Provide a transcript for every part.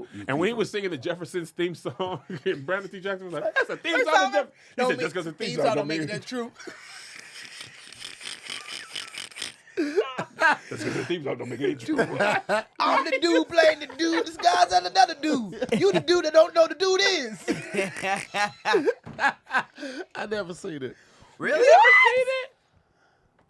true. And when he was singing the Jeffersons theme song, Brandon T. Jackson was like, "That's a theme song." He said, "Just because the theme song don't make it true." Just because the theme song don't make it true. I'm the dude playing the dude. This guy's another dude. You the dude that don't know the dude is. I never seen it. Really? You never seen it?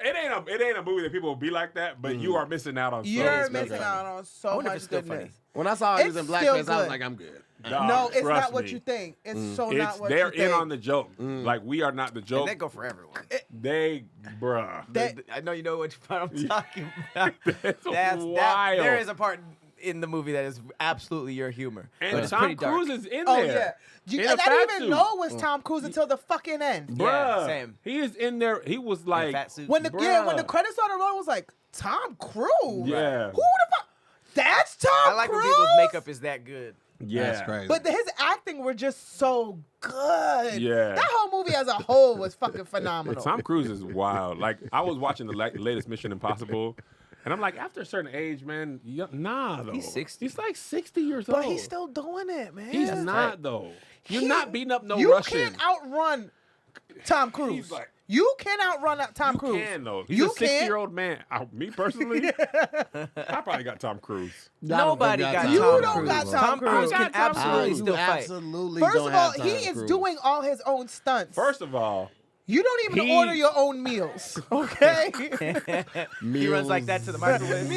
It ain't a movie that people will be like that, but you are missing out on so You're missing out on so much goodness. When I saw it was in blackface, I was like, I'm good. No, it's not what you think. It's not what you think. They're in on the joke. Like, we are not the joke. And they go for everyone. I know you know what I'm talking about. That's wild. There is a part in the movie that is absolutely your humor. And Tom Cruise is in there. Oh, yeah. I didn't even know it was Tom Cruise until the fucking end. Bruh. Yeah, same. He is in there. He was like... When the credits started rolling, it was like, Tom Cruise? Yeah. Who the fuck? That's Tom Cruise? I like when people's makeup is that good. Yeah. That's crazy. But his acting were just so good. Yeah. That whole movie as a whole was fucking phenomenal. Tom Cruise is wild. Like, I was watching the latest Mission Impossible, and I'm like, after a certain age, man, nah, though. He's 60. He's like 60 years old. But he's still doing it, man. He's not, though. You're not beating up no you Russian. You can't outrun Tom Cruise. He's like, you can outrun Tom Cruise. You can, though. He's a 60-year-old man. Me, personally, I probably got Tom Cruise. Nobody got Tom Cruise. You don't got Tom Cruise. Can absolutely still fight. Absolutely. First of all, he is doing all his own stunts. First of all, you don't even order your own meals, okay? He runs like that to the microwave.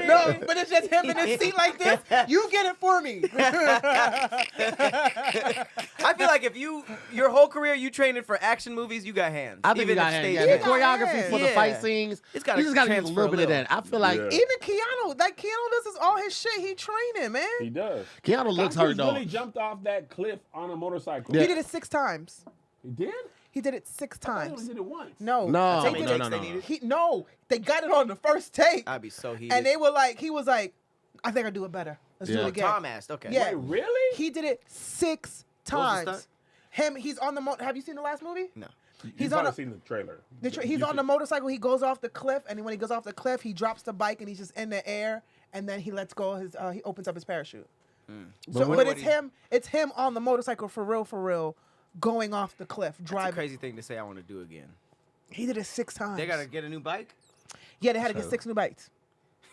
No, but it's just him in his seat like this. You get it for me. I feel like if your whole career you training for action movies, you got hands. I think even you got hands. stage The hands. choreography for the fight scenes, it's got you just got to use a little bit of that. I feel like even Keanu, this is all his shit. He training, man. he does. Keanu looks Tom hurt Cruise though. really jumped off that cliff on a motorcycle. He did it 6 times. He did? He did it 6 I times. thought he did it once. No, No, they no, did no, it. no, no. They got it on the first take, I'd be so heated. and he was like, I think I do it better. Let's do it again. Tom asked, okay. Yeah. Wait, really? He did it 6 times. He's on the have you seen the last movie? No. He's You've on seen the trailer. He's on the motorcycle. He goes off the cliff, and when he goes off the cliff, he drops the bike, and he's just in the air, and then he lets go of his. He opens up his parachute. But it's him. It's him on the motorcycle for real, going off the cliff, driving. That's a crazy thing to say. I want to do again. He did it 6 times. They gotta get a new bike, Yeah, they had to get 6 new bikes.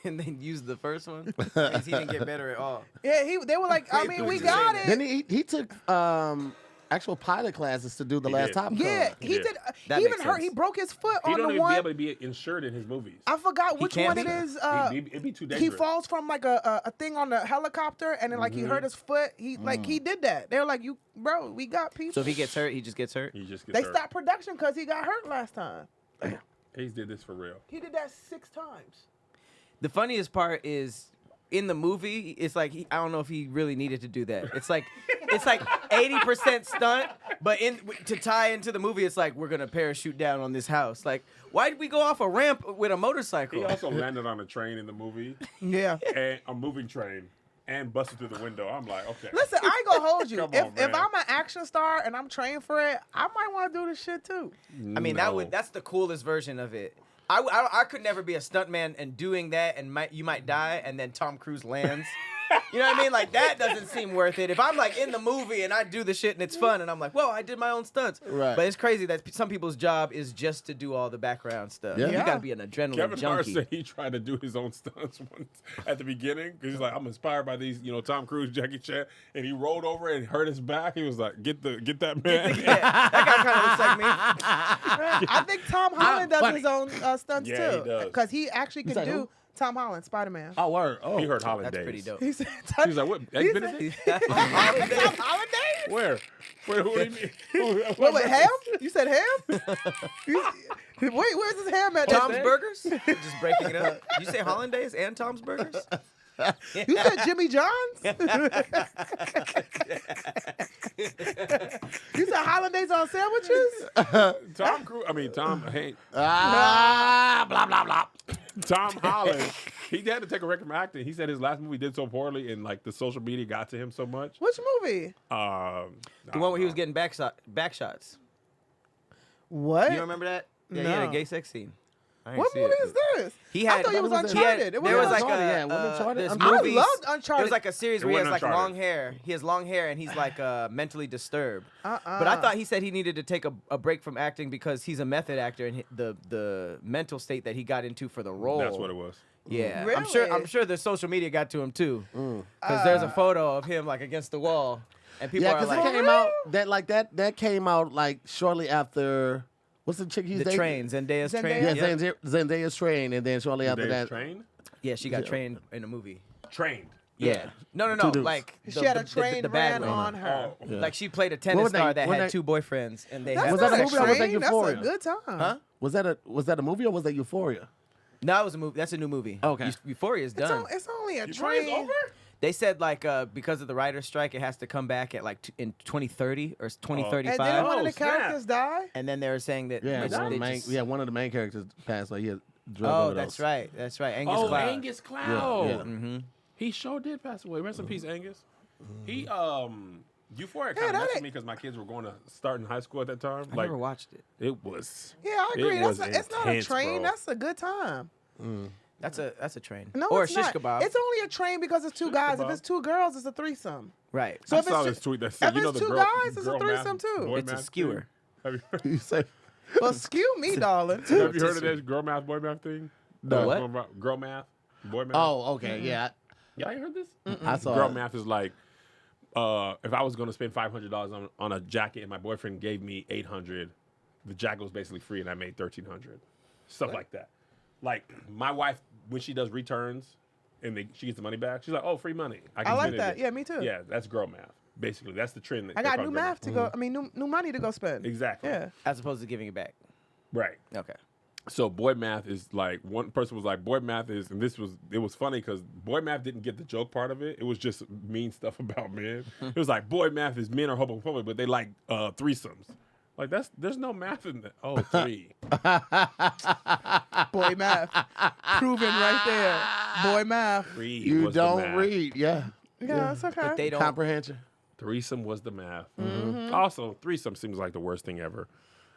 and then use the first one. Because he didn't get better at all. Yeah, they were like, I mean, we got it. Then he took actual pilot classes to do the last Top Gun. Yeah, he did. That He makes even hurt. sense. He broke his foot He on don't the even one. be able to be insured in his movies. I forgot which can't one it be? is. It'd be too He dangerous. falls from like a thing on the helicopter, and then like he hurt his foot. He did that. They were like, "You, bro, we got people." So if he gets hurt, he just gets hurt. He just gets They hurt. stopped production because he got hurt last time. He did this for real. He did that 6 times. The funniest part is in the movie, it's like I don't know if he really needed to do that. It's like 80% stunt, but to tie into the movie, it's like we're gonna parachute down on this house. Like, why did we go off a ramp with a motorcycle? He also landed on a train in the movie, Yeah. and a moving train, and busted through the window. I'm like, okay. Listen, I ain't gonna hold you. Come if on, man. I'm an action star and I'm trained for it, I might want to do this shit too. I mean, that's the coolest version of it. I could never be a stuntman and doing that, and you might die, and then Tom Cruise lands. You know what I mean? Like, that doesn't seem worth it. If I'm, like, in the movie and I do the shit and it's fun and I'm like, whoa, I did my own stunts. Right. But it's crazy that some people's job is just to do all the background stuff. Yeah. You Yeah. got to be an adrenaline Kevin Hart junkie. said he tried to do his own stunts once at the beginning because he's like, I'm inspired by these, Tom Cruise, Jackie Chan, and he rolled over and hurt his back. He was like, get that man. Yeah, that guy kind of looks like me. I think Tom Holland does his own stunts Yeah, he too, does. because he actually can like do who? Tom Holland, Spider-Man. Oh, word. Oh, He heard Holland That's Days. pretty dope. He said, He was like, what? He Benedict? Tom Holland days? Where? Who do you mean? Wait, ham? You said ham? Wait, where's his ham at? Tom's Burgers? Just breaking it up. You say Hollandaise and Tom's Burgers? You said Jimmy John's? You said hollandaise on sandwiches? Tom Cruise. I mean, Tom. Hey, blah blah blah. Tom Holland. He had to take a break from acting. He said his last movie did so poorly, and like the social media got to him so much. Which movie? The one where he was getting back shots. What? You don't remember that? Yeah, he had a gay sex scene. What movie is this? I thought it was Uncharted. There was like Uncharted. this I movie. loved Uncharted. It was like a series where he has like Uncharted. long hair. He has long hair and he's like mentally disturbed. But I thought he said he needed to take a break from acting because he's a method actor and the mental state that he got into for the role. That's what it was. Yeah, Really? I'm sure the social media got to him too, because there's a photo of him like against the wall, and people Yeah, are because like, it came out that came out like shortly after. What's the chick he's the dating? train, Zendaya's train. Yeah, Zendaya's train, and then shortly after that, Trained? Yeah, she got trained in a movie. Trained. Yeah. No. Two dudes. Like She had a train the bad ran one. on her. Oh. Yeah. Like she played a tennis star that had 2 boyfriends, and they That's had Was not that a a movie or was that train. That's Euphoria? a good time. Huh? was that a movie or was that Euphoria? No, it was a movie. That's a new movie. Okay. Euphoria is done. It's only a Euphoria's train. over? They said like because of the writer's strike, it has to come back at like in 2030 or 2035. And didn't one of the snap. characters die? And then they were saying that Yeah, they one of the main characters passed away. He had drug Oh, overdose. that's right. Angus Oh, Cloud. Angus Cloud. Yeah. Mm-hmm. He sure did pass away. Rest in peace, Angus. He Euphoria Yeah, kind of that messed with ain't- me because my kids were going to start in high school at that time. I Like never watched it. it was. Yeah, I agree. It was It's not a intense, train. bro. That's a good time. That's a train. No, or it's a shish not. kebab. It's only a train because it's two guys. If kebab. it's two girls, it's a threesome. right. So I if saw it's this just, tweet that said, if you know it's the two girl, guys, it's a girl threesome math, too. boy It's a math skewer. thing? You say Well, excuse me, darling. Have you heard of Rotisserie. this girl math, boy math thing? The what? Girl math, boy math. Oh, okay, yeah. Y'all ain't heard this? I saw Girl it. math is like, if I was going to spend $500 on a jacket and my boyfriend gave me $800, the jacket was basically free and I made $1,300. Stuff like that. Like my wife, when she does returns and she gets the money back, she's like, "Oh, free money." I can like spend it that. again." Yeah, me too. Yeah, that's girl math. Basically, that's the trend. That I they got call new girl math to go. I mean, new money to go spend. Exactly. Yeah. As opposed to giving it back. Right. Okay. So boy math is like, one person was like, boy math is, and it was funny because boy math didn't get the joke part of it. It was just mean stuff about men. It was like, boy math is men are homophobic, but they like threesomes. Like there's no math in that. Oh, 3. Boy math. Proven right there. Boy math. 3 You was the don't math. read, yeah. Yeah, it's okay. But they don't. Comprehension. Threesome was the math. Mm-hmm. Also, threesome seems like the worst thing ever.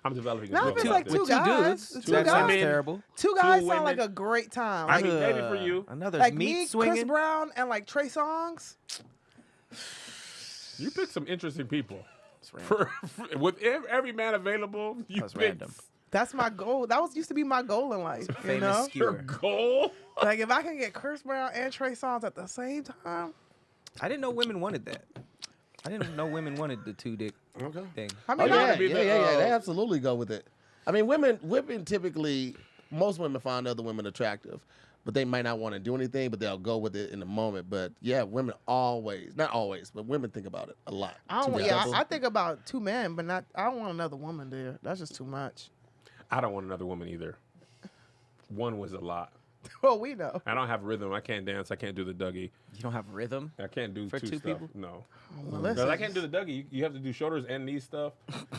I'm developing. Not a if book it's about like this. two With two guys. dudes. Two That guys. sounds women. terrible. Two guys sound women. like a great time. I Like, mean, maybe for you. Another like meat me, swinging. Chris Brown, and like Trey Songz. You picked some interesting people. That's random. With every man available, you That's picked random. That's my goal. That used to be my goal in life. You Famous know, your skewer. goal. like if I can get Chris Brown and Trey Songz at the same time. I didn't know women wanted that. I didn't know women wanted the 2-dick Okay. thing. I Oh mean, yeah, to be the, They absolutely go with it. I mean, women typically, most women find other women attractive, but they might not want to do anything, but they'll go with it in the moment. But yeah, women always, not always, but women think about it a lot. I don't. Two Yeah, guys. I think about two men, but not. I don't want another woman there. That's just too much. I don't want another woman either. One was a lot. Well, we know. I don't have rhythm. I can't dance. I can't do the Dougie. You don't have rhythm. I can't do For two stuff. people? No. Well, Because listen, I can't do the Dougie. You have to do shoulders and knee stuff,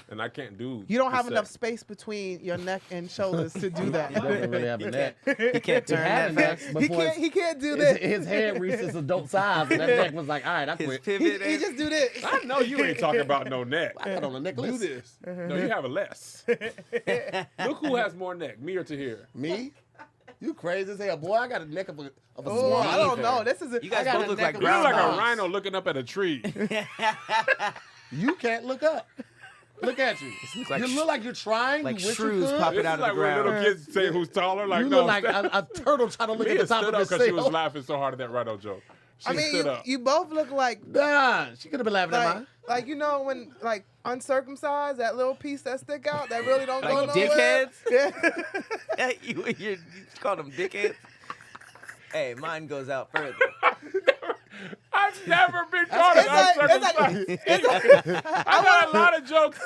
and I can't do. you don't the have set. enough space between your neck and shoulders to do He doesn't that. really have a neck. He can't turn had that a neck fast. before He can't do his, this. his head reached its adult size, and that neck was like, all right, I His quit. pivot. He just do this. I know you ain't talking about no neck. I got on a necklace. Do this. No, you have a less. Look who has more neck, me or Tahir. Me? You crazy as hell, boy! I got a neck of a Oh, swan. I don't know. This is a, You guys I got both a look neck like of You look like a groundhogs. rhino looking up at a tree. You can't look up. Look at you. like You look like you're trying. like you wish shrews you could. popping This out is of like the when little ground. kids say who's taller. Like You no, look like a turtle trying to look at Mia the top stood of up his because she was sail. laughing so hard at that rhino joke. She I mean, stood up. you both look like Nah, she could have been laughing at mine. like you know when like uncircumcised, that little piece that stick out that really don't go Like nowhere. dickheads? Yeah. you call them dickheads? Hey, mine goes out further. I've never been called an uncircumcised. I got a lot of jokes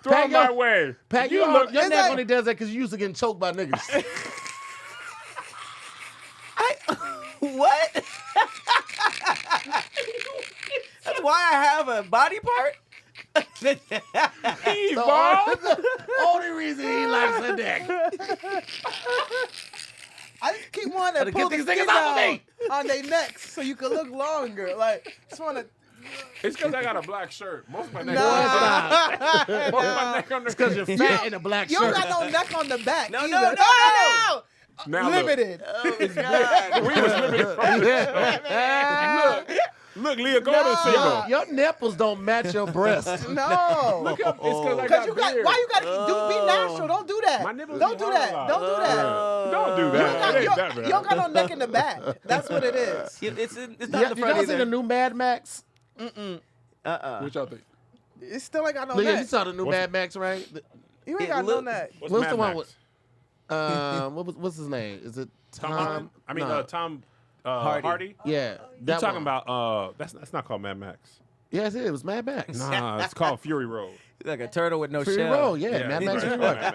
thrown my way. Pat, you your look. neck like- only does that because you used to getting choked by niggas. What? That's why I have a body part? He So evolved. the only reason he likes a neck. I just keep wanting to Gotta pull get the these skin niggas off of down me. on their necks so you can look longer. Like just want to It's because I got a black shirt. Most of my neck. Nah. Most of my neck on the. Because you're fat in a black You shirt. don't got no neck on the back. No, either. no, no. Now Limited. Oh, God. We was limited from the show. Look, Leah, go to see Nah. them. Your nipples don't match your breasts. No. Look up. It's because I Because got you got, beard. why you gotta be natural? Don't do that. My nipples Don't be do hard that. a lot. Don't do that. Don't do You that. don't got, It you, ain't that bad. you don't got no neck in the back. That's what it is. It's not Yeah, the did y'all front see the either. new Mad Max? What y'all think? It still ain't got no Leah, you neck. saw the new What's- Mad Max, right? You ain't it got look- no neck. What's What's Mad the one Max? with what's his name? Is it Tom Holland? I mean, no. Tom Hardy. Hardy. Yeah. You that talking one. about? That's not called Mad Max. Yes, it was Mad Max. Nah, it's called Fury Road. Like a turtle with no Fury shell. Road, yeah, Mad it's Max right, Fury it's Road. called Mad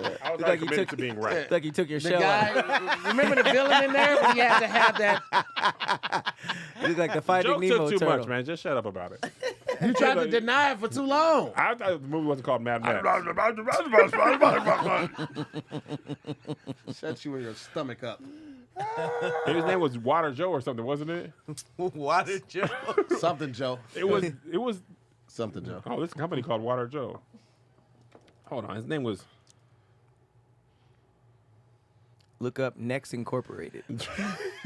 Max. I was Like like you committed took- to being right. It's like you took your The shell out. guy, remember the villain in there when you had to have that? You look like the Finding Joke Nemo took too turtle. much, man. Just shut up about it. You tried to deny it for too long. I thought the movie wasn't called Mad Max. Shut you in your stomach up. His name was Water Joe or something, wasn't it? Water Joe. Something, Joe. It was. Something, Joe. Oh, this company called Water Joe. Hold on, his name was. Look up Next Incorporated.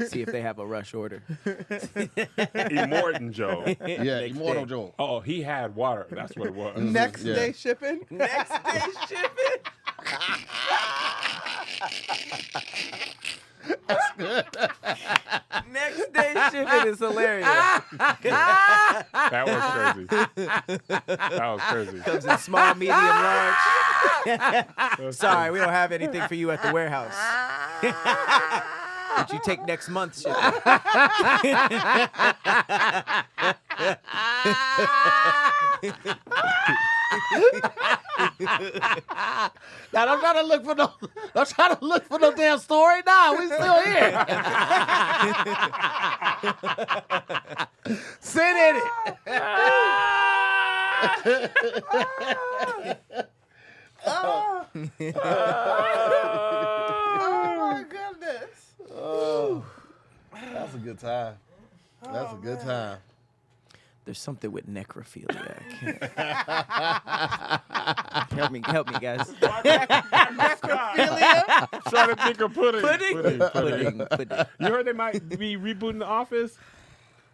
See if they have a rush order. Immortan Joe. Yeah, Next Immortal day. Joe. Oh, he had water. That's what it was. Next Yeah. day shipping. Next day shipping. Next day shipping is hilarious. That was crazy. That was crazy. Comes in small, medium, large. Sorry, we don't have anything for you at the warehouse. But you take next month's shipping. Now don't try to look for no damn story. Nah, we still here. Sit in it. Oh my goodness. Oh, that's a good time. That's a good time. There's something with necrophilia. I can't. Help me, guys. Trying to think of pudding. Pudding. You heard they might be rebooting The Office?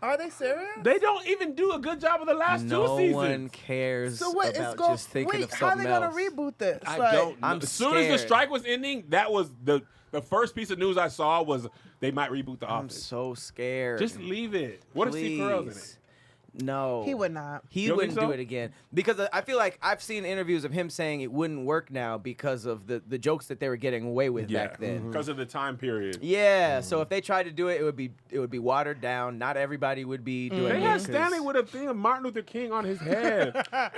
Are they serious? They don't even do a good job of the last No two seasons. one cares So what? It's about going. just thinking Wait, of how are something they gonna else. reboot this? I Like, don't know. I'm As soon as the scared. strike was ending, that was the first piece of news I saw was they might reboot The I'm Office. so scared. Just leave it. What if Steve Carell's in it? Please. No. He would not. He You don't wouldn't think so? do it again because I feel like I've seen interviews of him saying it wouldn't work now because of the jokes that they were getting away with back then. Because of the time period. Yeah, so if they tried to do it, it would be watered down. Not everybody would be doing They it. had 'cause- Stanley with a thing of Martin Luther King on his head.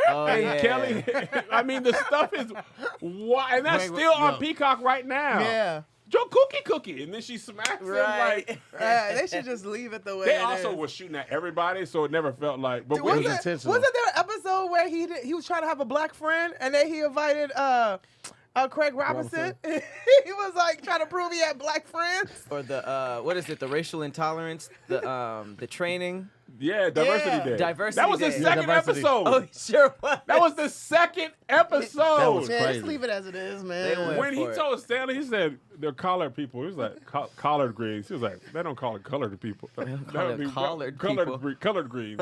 Oh, and yeah. Kelly, I mean, the stuff is wild. And that's Wait, still on no. Peacock right now. Yeah. Joe Cookie. And then she smacks him Right. like. They should just leave it the way They it also is. were shooting at everybody, so it never felt like. But Wasn't was intentional. there an episode where he was trying to have a black friend and then he invited Craig Robinson? He was like trying to prove he had black friends. Or the what is it? The racial intolerance, the training. yeah, Diversity Yeah. Day. Diversity That was the Day. second Diversity. episode. Oh, he sure was. That was the second episode. That was Man, crazy. just leave it as it is, They man. went- When he for it. told Stanley, he said they're colored people. He was like collard greens. He was like, they don't call it colored people. don't call it collared people. Colored greens.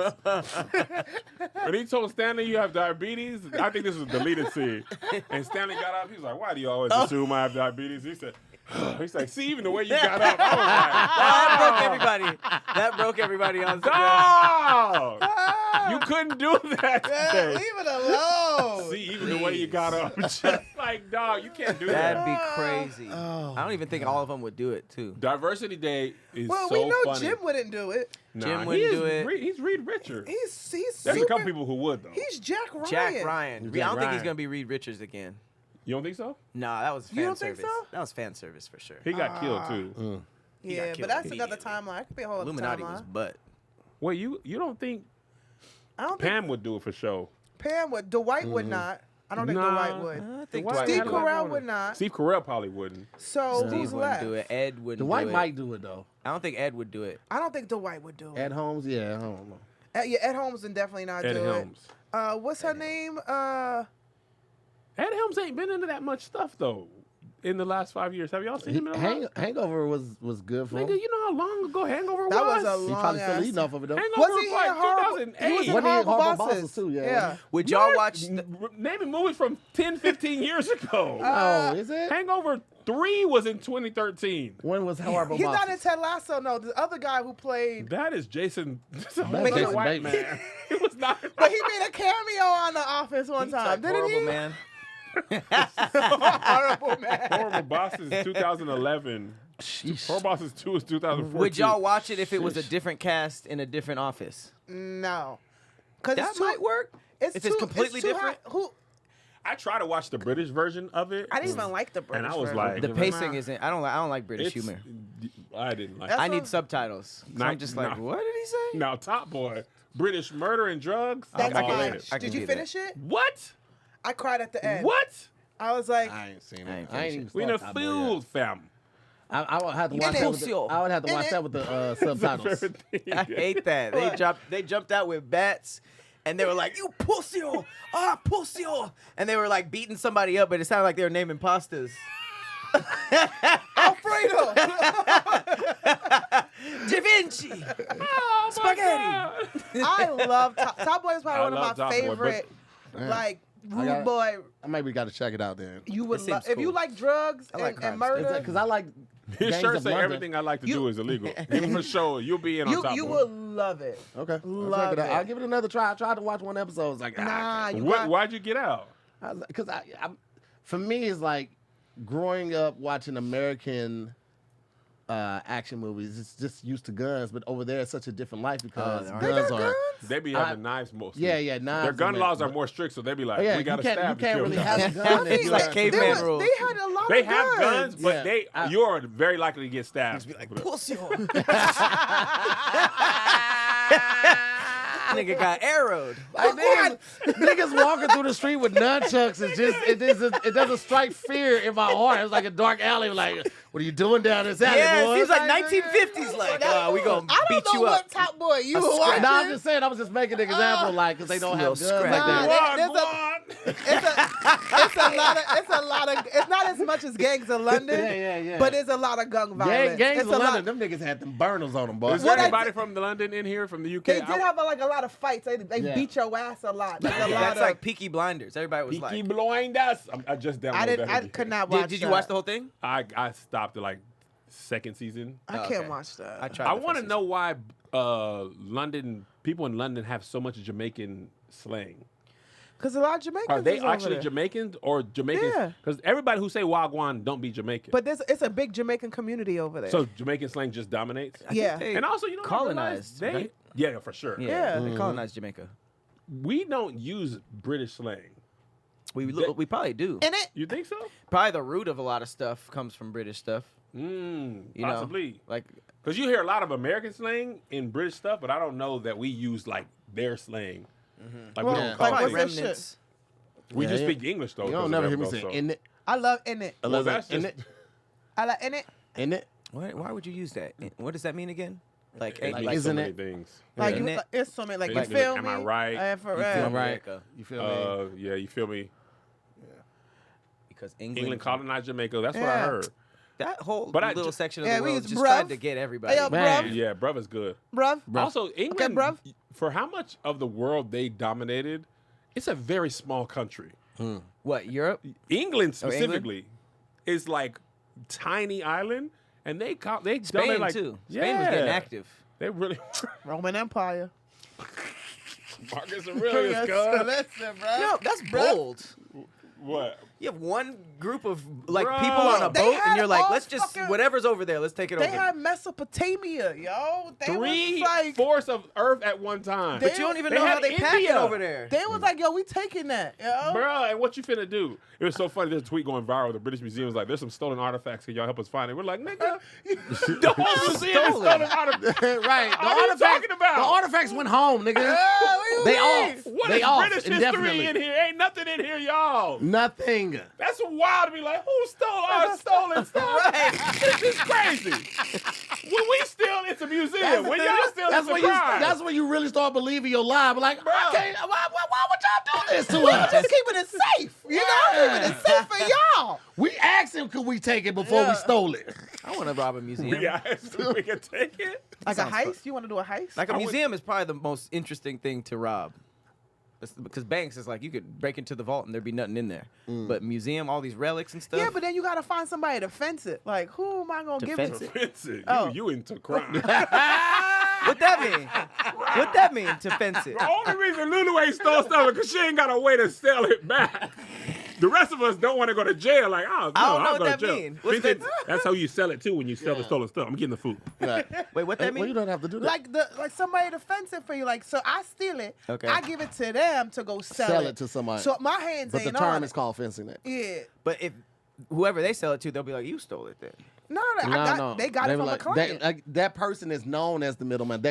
When he told Stanley you have diabetes, I think this was a deleted scene. And Stanley got up. He was like, why do you always assume I have diabetes? He said, he's like, see, even the way you got up, I That broke was like, everybody. That broke everybody on screen. dog, you couldn't do that Man, today. leave it alone. See, even the way you got up, just like, dog, you can't do That'd that. be crazy. I don't even think all of them would do it too. Diversity Day is Well, so we know funny. Jim wouldn't do it. Jim he wouldn't is do it. He's Reed Richards. He's There's a super. couple people who would though. He's Jack Ryan. Jack Ryan. I Jack don't think he's Ryan. gonna be Reed Richards again. You don't think so? Nah, that was fan You don't think service. so? That was fan service for sure. He got killed too. He Yeah, got killed but that's another immediately. timeline. It could be a whole other Illuminati was timeline. butt. Wait, you don't think I don't Pam would do it for show? think Pam would. Dwight would not. I don't think Nah. Dwight would. I think Dwight Dwight Steve had a lot Carell more. would not. Steve Carell probably wouldn't. So Steve who's wouldn't left? do it. Ed wouldn't Dwight do it. might do it though. I don't think Ed would do it. I don't think Dwight would do it. At Holmes, yeah, I don't know. Ed Helms and definitely not Ed do Helms. it. What's her name? Ed Helms ain't been into that much stuff though. In the last 5 years, have y'all seen him? Hangover was good for him. Nigga, you know how long ago Hangover was? That was a He long probably still ass. eating off of it though. Hangover Was he was like in horrible? 2008. He was in Wasn't he in Horrible Horrible Bosses Bosses too? Yeah. Would y'all watch? Naming movies from 10, 15 years ago. Oh, is it? Hangover 3 was in 2013. When was Horrible He's Bosses? not in Ted Lasso. No, the other guy who played. That is Jason. That's a That's Jason Jason white Bateman. man. It was not. But he made a cameo on The Office one time, didn't Horrible he? man. Horrible man. Horrible Bosses is 2011. Horrible Bosses 2 is 2014. Would y'all watch it if it was a different cast in a different office? No, because That might work. If it's completely different? Who? I try to watch the British version of it. I didn't even like the British. And I was version. like, The pacing isn't. I don't like British It's- humor. I didn't like That's it. I need what- subtitles. So I'm just like, No. what did he say? Now, Top Boy, British murder and drugs. That's I'm all fine. in it. I can Did you do that. finish it? What? I cried at the end. What? I was like, I ain't seen I it. ain't I ain't finished even We in a started Top Boy yet. field, fam. I would have to In watch it. that with the, I would have to In watch it. that with the subtitles. I hate that. What? They jumped out with bats, and they were like, "You pussy! Pussy!" And they were like beating somebody up, but it sounded like they were naming pastas. Alfredo. Da Vinci. Oh, Spaghetti. I love Top Boy is probably I one love of my Top Boy, favorite, Man. like I rude got- boy. I maybe got to check it out then. You would It love seems if you cool. like drugs I like and crime murder. Because I like His Gangs shirt of say London. everything I like to You- do is illegal. Even for sure, you'll be in on Top You Boy. will love it. Okay, I'll Love check it out. it. I'll give it another try. I tried to watch one episode. It's like Nah, you What, got. why'd you get out? because for me it's like growing up watching American action movies. It's just used to guns, but over there it's such a different life because they are. They guns got are. guns? They be having knives mostly. Yeah, knives. Their gun and laws that, are more strict, so they be like, Oh, yeah, we got to you can't- stab you can't to really kill. have a gun. I mean, It's like like- caveman they rules. had a lot They of have guns, but Yeah. you're very likely to get stabbed. Pussy. Nigga got arrowed. Like, niggas walking through the street with nunchucks is just it doesn't strike fear in my heart. It's like a dark alley. Like, what are you doing down this alley, Yeah, boy? it seems like 1950s. Like, we gonna I beat don't know you what up. Top Boy you A were scratch. watching. No, I'm just saying. I was just making an example, like, because they don't have guns Little like scratch. that. There's a- Wagwan. It's a lot of. It's not as much as Gangs of London. Yeah. But it's a lot of gun violence. Gangs It's of a lot- London, them niggas had them burners on them, boy. Is there What I anybody did- from the London in here, from the UK? They did have a lot of fights. They Yeah. beat your ass a lot. There's a lot That's of. like Peaky Blinders. Everybody was Peaky like, Blinders. I just downloaded that. I could not watch. did you watch the whole thing? I stopped at like second season. I Oh, can't okay. watch that. I tried. I the want to first know why people in London have so much Jamaican slang. Because a lot of Jamaicans. Are they is over actually there. Jamaicans or Jamaicans? Yeah. Because everybody who say Wagwan don't be Jamaican. But it's a big Jamaican community over there. So Jamaican slang just dominates. season. Yeah. They And also, you know, colonized, they, right? yeah, for sure. Yeah. They colonized Jamaica. We don't use British slang. We probably do. In it. You think so? Probably the root of a lot of stuff comes from British stuff. You Possibly. know, like Because you hear a lot of American slang in British stuff, but I don't know that we use like their slang. Like Well, we Yeah. don't call like it. what's that remnants. We Yeah, just yeah. speak English though. You 'cause don't of never them, hear me though, say so- in it. I love in it. Well, that's in just it. I like in it. In it. Why would you use that? What does that mean again? Like, It Like, means so isn't many it? things. Like Yeah. you, it's so many. Like you Like, feel am me? I right? For You real. feel All me? right. Jamaica. You feel me? Yeah, you feel me? Because England colonized Jamaica. That's what I Yeah. heard. that whole But I little ju- section of Yeah, the we world use just bruv. tried to get everybody. Hey, yo, Man. bruv. Yeah, bruv is good. Bruv. Also, England, bruv. for how much of the world they dominated, it's a very small country. What, Europe? England England? specifically is like tiny island, and they Spain dominate like too. Spain was getting active. They really Roman Empire. Marcus Aurelius. Yes, cuz. listen, bro. No, that's bold. What? You have one group of like Bruh. people on a They boat, had and you're like, all let's just fucking- whatever's over there, let's take it They over. had Mesopotamia, yo. They was like, 3/4 of Earth at one time. But you don't even They know how had they pack it India. over there. they was like, yo, we taking that, yo. Bro, and what you finna do? It was so funny. There's a tweet going viral. The British Museum was like, "There's some stolen artifacts. Can y'all help us find it?" We're like, "Nigga, the whole museum is stolen artifacts." Right. What are you talking about? The artifacts went home, nigga. what They you off. mean? What They is off British history indefinitely. in here? Ain't nothing in here, y'all. Nothing. That's wild to be like, who stole our stolen stuff? This is crazy. When we steal, it's a museum. When y'all steal, That's That's when you really start believing your lie. But like, I can't. Why would y'all do this to us? Just keeping it safe. You know, keeping it safe for y'all. We asked him, could we take it before we stole it? I want to rob a museum. We asked if we could take it. Like a heist? You want to do a heist? Like a museum is probably the most interesting thing to rob. Because banks is like you could break into the vault and there'd be nothing in there. But museum, all these relics and stuff. Yeah, but then you gotta find somebody to fence it. Like, who am I gonna give it to? Fence it. Oh. You into crime. What that mean? What that mean to fence it? The only reason Lulu ain't stole stuff is because she ain't got a way to sell it back. The rest of us don't want to go to jail. Like, oh, no, I don't know I'll what go to that jail. mean. What's Fence that? it, that's how you sell it too when you sell the stolen stuff. I'm getting the food. Right. Wait, what that Well, you mean? don't have to do that. Like somebody to fence it for you. Like, so I steal it. Okay. I give it to them to go Sell it to somebody. So my hands But the ain't term on is it. called fencing it. Yeah. But if whoever they sell it to, they'll be like, you stole it then. No, No. they got it from a client. That person is known as the middleman.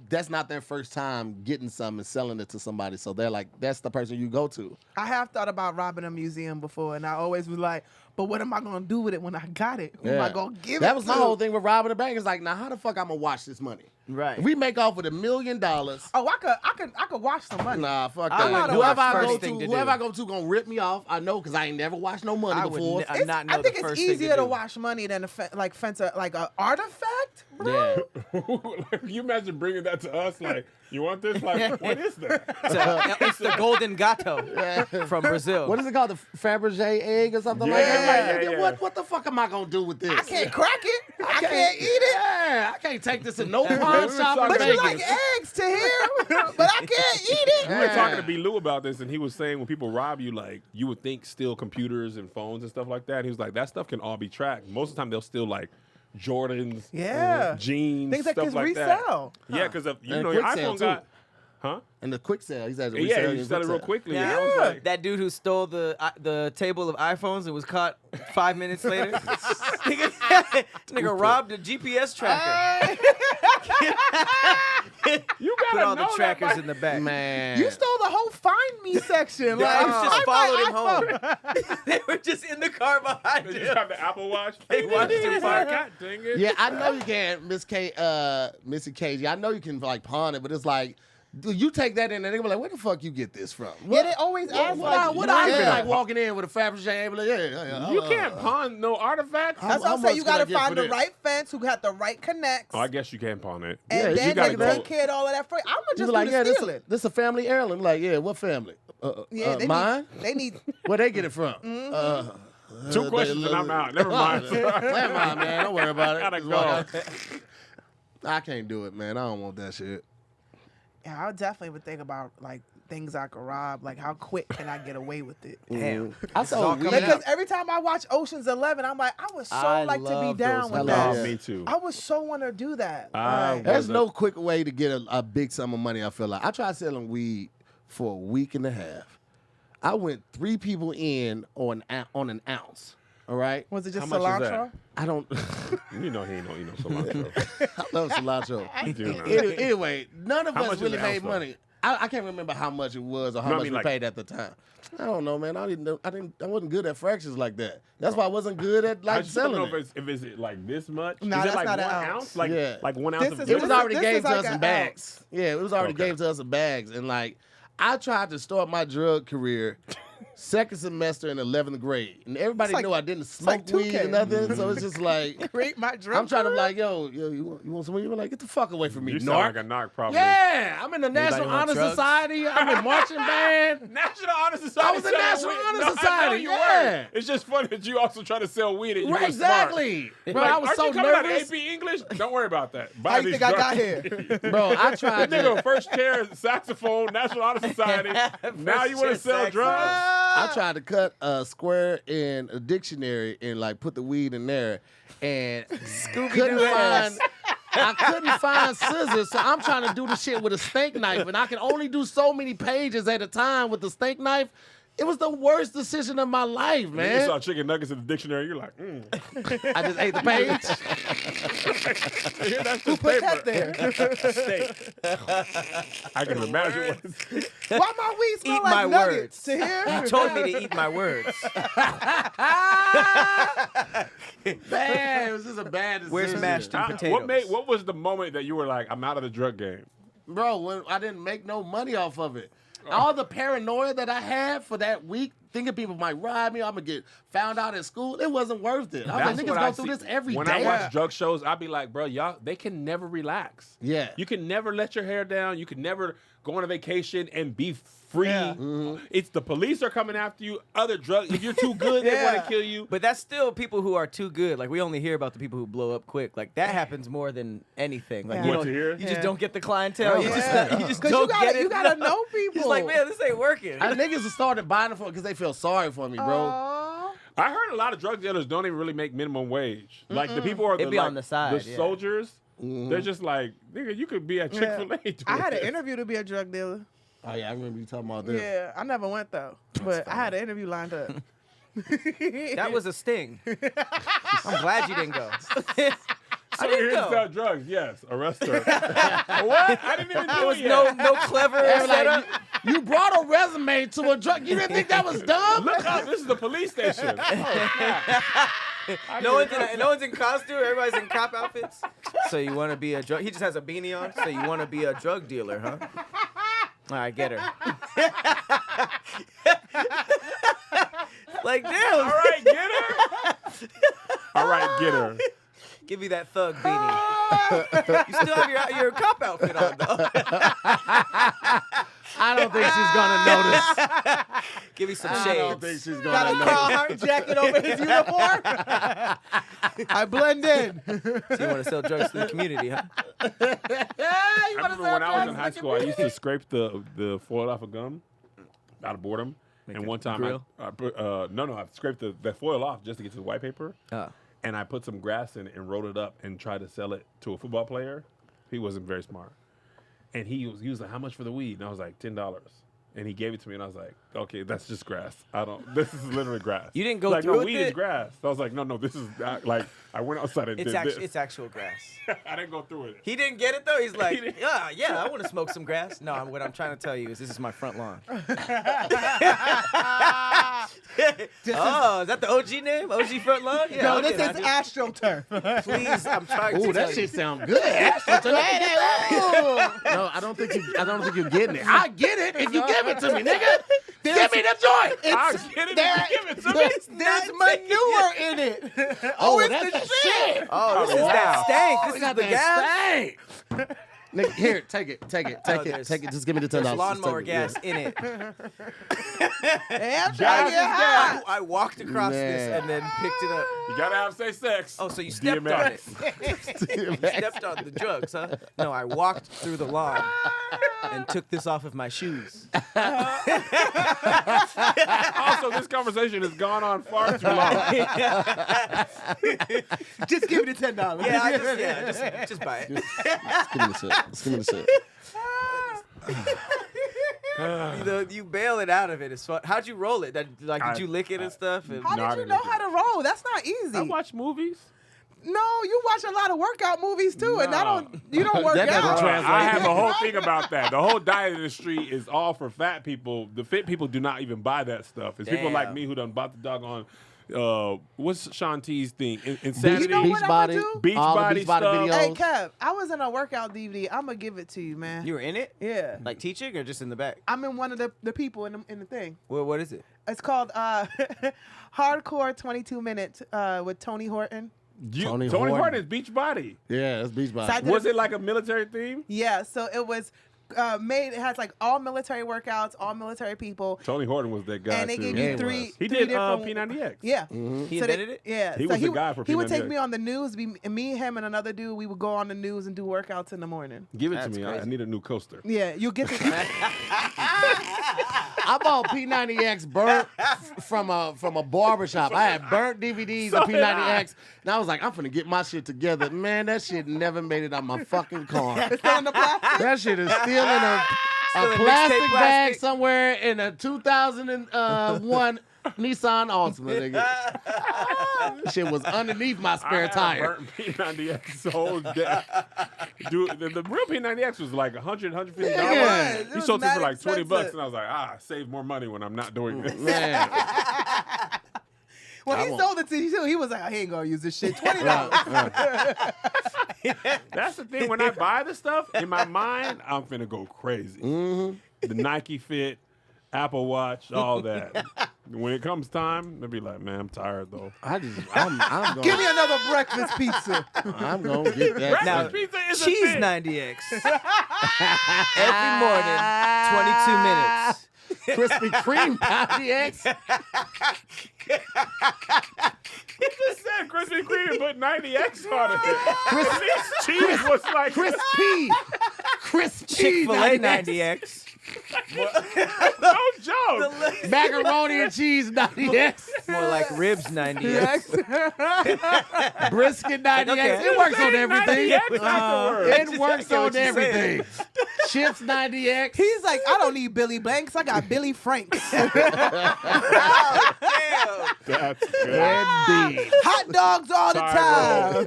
That's not their first time getting something and selling it to somebody. So they're like, that's the person you go to. I have thought about robbing a museum before, and I always was like, but what am I gonna do with it when I got it? Who am I gonna give it to? That was my whole thing with robbing a bank. It's like, now how the fuck I'm gonna watch this money? Right. If we make off with $1 million. Oh, I could watch some money. Nah, fuck I that. know Whoever the I first go thing to, to whoever do. I go to gonna rip me off. I know because I ain't never watched no money I would before. ne- not know I think the it's first thing to easier to do. watch money than fence like an artifact, bro. Yeah. Like, you imagine bringing that to us? Like, you want this? Like, what is that? It's the golden gato from Brazil. What is it called? The Fabergé egg or something like that? Yeah, Like, yeah. What the fuck am I gonna do with this? I can't crack it. I can't eat it. Yeah, I can't take this to no pawn shop in But you Vegas. like eggs to hear, but I can't eat it. We were talking to B. Lou about this, and he was saying when people rob you, like, you would think steal computers and phones and stuff like that. He was like, that stuff can all be tracked. Most of the time, they'll steal, like, Jordans, Yeah. jeans, Things that stuff can like that. resell. Yeah, because you And know, your quick sale, iPhone too. got, huh? And the quick sale, he said, Yeah, you sell it real quickly. And I was Yeah. like, That dude who stole the table of iPhones and was caught 5 minutes later. Nigga robbed a GPS tracker. you Put gotta all know the trackers that, in the back. Man, You stole the whole find me section. The Like, cops just find followed my him iPhone. home. They were just in the car behind They him. just have the Apple Watch. They watched him like, park. God dang it. yeah, I know you can, Missy KG. I know you can like pawn it, but it's like, you take that in and they be like, where the fuck you get this from? Yeah, they always ask like, What you I ain't feel finna like pawn- walking in with a Fabergé, be like, You can't pawn no artifacts. How- That's what I'm much saying. You can I gotta get find for the this? right fence who got the right connects. Oh, I guess you can pawn it. Yeah, and you then gotta they go- take care of all of that for you. I'm gonna You just be like, do yeah, the stealing. this a family heirloom. Like, yeah, what family? Yeah, they mine? They need. Where they get it from? Two questions and I'm out. Never mind. Never mind, man. Don't worry about it. Gotta Just go. walk out. I can't do it, man. I don't want that shit. Yeah, I definitely would think about like things I could rob. Like, how quick can I get away with it? Damn. I all saw coming weed. Because every time I watch Ocean's 11, I'm like, I would so I like to be love down those with movies. that. Yeah. Me too. I would so want to do that. I Like, There's no quick way to get a big sum of money, I feel like. I tried selling weed for a week and a half. I went 3 people in on an ounce. All right? was it just How much is cilantro? that? I don't. You know he ain't no cilantro. I love cilantro. You do not. Anyway, none of How much us is really an made ounce, though? money. I can't remember how much it was or how No, I much mean, we like- paid at the time. I don't know, man. I wasn't good at fractions like that. That's why I wasn't good at I like just don't selling know it. if it's like this much. No, is that's it like not an 1 ounce. ounce? Like Yeah. like 1 ounce This of is- It was This already is gave to like us an in bags. Yeah, it was already Okay. gave to us in bags. And like, I tried to start my drug career second semester in 11th grade. And everybody It's like- knew I didn't like smoke weed 2K. or nothing. So it's just like, Great, my drug. I'm trying to be career? like, yo, you want some weed? You're like, get the fuck away from me, You sound narc. like a narc, probably. Yeah, I'm in the National want Honor drugs? Society. I'm in marching band. National Honor Society. I was in selling National weed. Honor No, I know Society, you yeah. were. It's just funny that you also try to sell weed and you Right, were exactly. smart. Bro, Like, I was aren't so you coming out of nervous. AP English? Don't worry about that. Buy How you these think I got drugs. here? Bro, I tried This nigga to. first chair saxophone, National Honor Society. Now you want to First chair sell saxophone. drugs? I tried to cut a square in a dictionary and like put the weed in there, and couldn't find. I couldn't find scissors, so I'm trying to do the shit with a steak knife, and I can only do so many pages at a time with the steak knife. It was the worst decision of my life, You man. saw chicken nuggets in the dictionary. You're like, I just ate the page. that's Who just put paper. that there? Steak. I can imagine what it's. Why my weed smell Eat like my nuggets? words. To hear? You told me to eat my words. Man, it was just a bad decision. Where's mashed and potatoes? What was the moment that you were like, I'm out of the drug game? Bro, when I didn't make no money off of it. All the paranoia that I had for that week, thinking people might rob me, I'm going to get found out at school, it wasn't worth it. I was like, niggas go through this every day. When I watch drug shows, I'd be like, bro, y'all, they can never relax. Yeah. You can never let your hair down. You can never go on a vacation and be free. Yeah. It's the police are coming after you. Other drugs. If you're too good, they want to kill you. But that's still people who are too good. Like, we only hear about the people who blow up quick. Like, that happens more than anything. Like, Yeah. you, What don't, to hear? you just don't get the clientele. You Yeah. just 'Cause don't get it. you gotta know people. He's like, man, this ain't working. Niggas started buying it for because they feel sorry for me, bro. Aw. I heard a lot of drug dealers don't even really make minimum wage. Like the people are It'd be on the side, the yeah. soldiers. They're just like, nigga, you could be at Chick-fil-A. I had an interview to be a drug dealer. Oh, yeah, I remember you talking about this. Yeah, I never went though, but I had an interview lined up. That was a sting. I'm glad you didn't go. So you're here to sell drugs? Yes. Arrest her. What? I didn't even There do was it yet. no clever They were setup. like, you brought a resume to a drug. You didn't think that was dumb? Look up. This is the police station. Oh, snap. No one's in costume. Everybody's in cop outfits. So you want to be a drug? He just has a beanie on. So you want to be a drug dealer, huh? All right, get her. Like, damn. All right, get her. All right, get her. Give me that thug beanie. You still have your cop outfit on, though. I don't think she's going to notice. Give me some I don't think shades. she's going Got to a notice. Carhartt jacket over his uniform. I blend in. So you want to sell drugs to the community, huh? I remember when I was in high school, I used to scrape the foil off a gum out of boredom. And one time, grill? I scraped the foil off just to get to the white paper. Oh. And I put some grass in it and rolled it up and tried to sell it to a football player. He wasn't very smart. And he was like, how much for the weed? And I was like, $10. And he gave it to me, and I was like, okay, that's just grass. This is literally grass. You didn't go like, through no, with weed it? is grass. So I was like, no, this is not, like, I went outside and did this. It's actual grass. I didn't go through with it. He didn't get it though. He's like, didn't. yeah, I want to smoke some grass. No, what I'm trying to tell you is this is my front lawn. Oh, is that the OG name? OG front lawn? Yeah. No, okay, this is AstroTurf. Please, I'm trying to Ooh, tell that you. shit sound good. No, I don't think you're getting it. I get it if you give it to me, nigga. Give me the joint. I'll get it if you give it to me. There's manure in it. Oh, it's that's the the shit. shit. Oh, this is that stank. This We is got the that gas. stank. Nigga, here, take it. there's- Just give me the $10. There's Just lawnmower take it, gas in it. Hey, I'm trying to Gas get is high. I walked across this Man. and then picked it up. You gotta have safe sex. Oh, so you stepped on it. Yeah. Stepped on the drugs, huh? No, I walked through the lawn and took this off of my shoes. Also, this conversation has gone on far too long. Just give me the $10. Just buy it. Let's give me the shit. You bail it out of it. It's fun. How'd you roll it? Did you lick it and stuff? And How did you know how to roll? That's not easy. I watch movies. No, you watch a lot of workout movies too, and you don't work That doesn't out. translate. I have a whole thing about that. The whole diet industry is all for fat people. The fit people do not even buy that stuff. It's people like Damn. me who done bought the doggone. What's Shanti's thing? Insanity. You know what I'ma do? Beach all the body beach body stuff. videos. Hey Kev, I was in a workout DVD. I'm gonna give it to you, man. you were in it? Yeah, Like teaching or just in the back? I'm in one of the people in the thing. Well, what is it? It's called Hardcore 22 Minutes with Tony Horton. Tony Horton. Horton is beach body. Yeah, that's beach body. So I did Was it like a military theme? Yeah, so it was made. It has like all military workouts, all military people, Tony Horton was that guy and they too. gave Yeah, you he three. He three did different- P90X. Yeah. He So they- invented it? Yeah. He so was the guy for He would take P90X. me on the news. Me, him, and another dude. We would go on the news and do workouts in the morning. Give it That's to me. I crazy. need a new coaster. Yeah, you get to. I bought P90X burnt from a barbershop. I had burnt DVDs of So did I. P90X, and I was like, I'm finna get my shit together. Man, that shit never made it out my fucking car. Still in the plastic? That shit is still a plastic bag somewhere in a 2001 Nissan Altima, nigga. Shit was underneath my spare tire. Burnt P90X so dead. Dude, the real P90X was like $100, $150. Yeah, it He was sold it for like expensive. $20, and I was like, save more money when I'm not doing this. Man. When he sold it to you, he was like, I ain't gonna use this shit. $20. That's the thing. When I buy the stuff, in my mind, I'm finna go crazy. Mm-hmm. The Nike Fit, Apple Watch, all that. When it comes time, they'll be like, man, I'm tired though. I'm going. Give me another breakfast pizza. I'm gonna get that. Now, Breakfast pizza is a cheese thing. 90X. Every morning, 22 minutes. Krispy Kreme 90X. He just said Krispy Kreme and put 90X on it. This cheese was like Crispy Chick-fil-A 90X. 90X. no joke. Macaroni and cheese 90X. More like ribs 90X. Brisket 90X. Okay. It works on everything. 90X afterwards. It works Exactly on what you said. everything. Chips 90X. He's like, I don't need Billy Blanks. I got Billy Franks. Oh, damn. That's good. Indeed. Hot dogs all the time.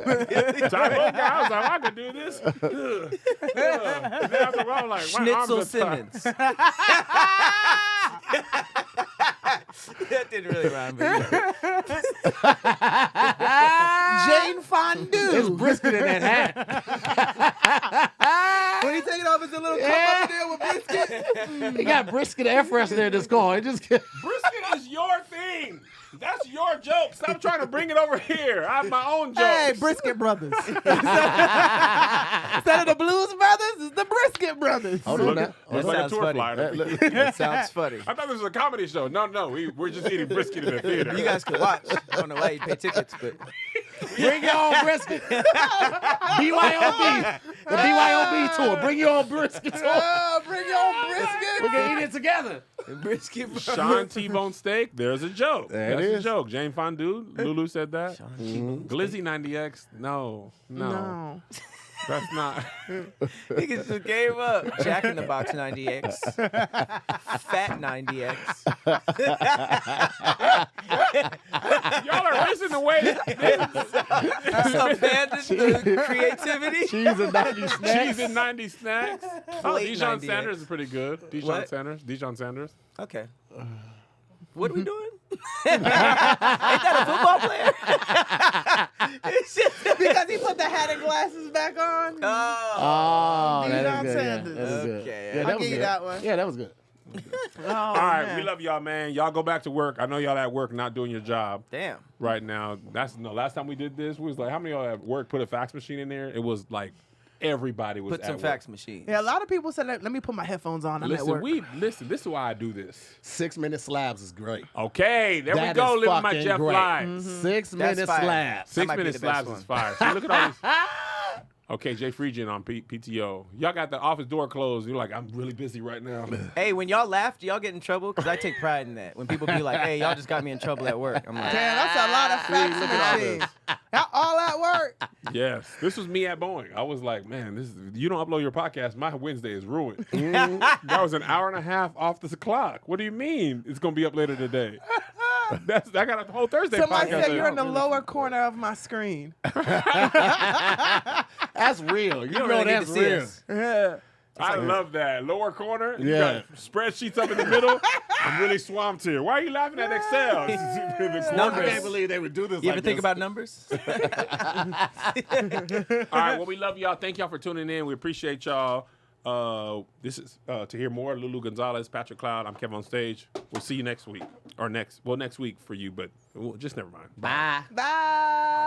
Taco guy, I was like, I could do this. And then after a while, I'm like, my arms Schnitzel are tired. Simmons. That didn't really rhyme, but Jane It's Fondue. brisket in that hat. When he taking off his little cup up there with brisket. He got brisket air freshener in this car. It just Brisket is your thing. That's your joke. Stop trying to bring it over here. I have my own jokes. Hey, Brisket Brothers. Instead of the Blues Brothers, it's the Brisket Brothers. Hold on now. That It's like a sounds tour funny. flyer. that sounds funny. I thought this was a comedy show. No, we're just eating brisket in the theater. You guys could watch. I don't know why you pay tickets, but Bring your own brisket. BYOB. The BYOB tour. Bring your own brisket tour. Oh, bring your own brisket. We're going to eat it together. brisket. Sean T-Bone Steak, there's a joke. There it That's a is. joke. Jane Fondue, Lulu said that. Glizzy 90X, no. No. That's not. Niggas just gave up. Jack in the Box 90X. Fat 90X. Y'all are racing away. Abandoned the creativity. Cheese and 90 snacks. Cheese and 90 snacks. Oh, Plate Dijon 90X. Sanders is pretty good. What? Dijon Sanders. Okay. What are we doing? Ain't that a football player? It's just- Because he put the hat and glasses back on. Oh, that Deion is good. Sanders. Yeah, that is good. Okay. Yeah, I'll that was give you good. that one. Yeah, that was good. Oh, All right, man. we love y'all, man. Y'all go back to work. I know y'all at work not doing your job Damn. right now. Last time we did this, we was like, how many of y'all at work put a fax machine in there? It was like everybody was Put at some work. fax machines. Yeah, a lot of people said, let me put my headphones on. I'm at Listen, work. listen, this is why I do this. 6-minute slabs is great. Okay, there we That go, is living my fucking Jeff great. life. 6-minute fire. slabs. That might be 6 minute the best slabs one. is fire. See, look at all these. Okay, Jay Freegian on PTO. Y'all got the office door closed. You're like, I'm really busy right now. Hey, when y'all laugh, do y'all get in trouble? Because I take pride in that. When people be like, hey, y'all just got me in trouble at work. I'm like, Damn, that's a lot of fax look at all machines. Y'all all at work. Yes, this was me at Boeing. I was like, man, you don't upload your podcast, my Wednesday is ruined. Mm-hmm. That was an hour and a half off the clock. What do you mean it's gonna be up later today? I got a whole Thursday Somebody podcast. said you're in the out. lower corner of my screen. That's real. You know really need that's to see real. us. Yeah. I love that. Lower corner. You Yeah. got spreadsheets up in the middle. I'm really swamped here. Why are you laughing at Excel? The corner. Numbers. I can't believe they would do this. You like ever think this. about numbers? All right, well, we love y'all. Thank y'all for tuning in. We appreciate y'all. This is to hear more. Lulu Gonzalez, Patrick Cloud. I'm Kev on Stage. We'll see you next week. Or next week for you, but just never mind. Bye. Bye.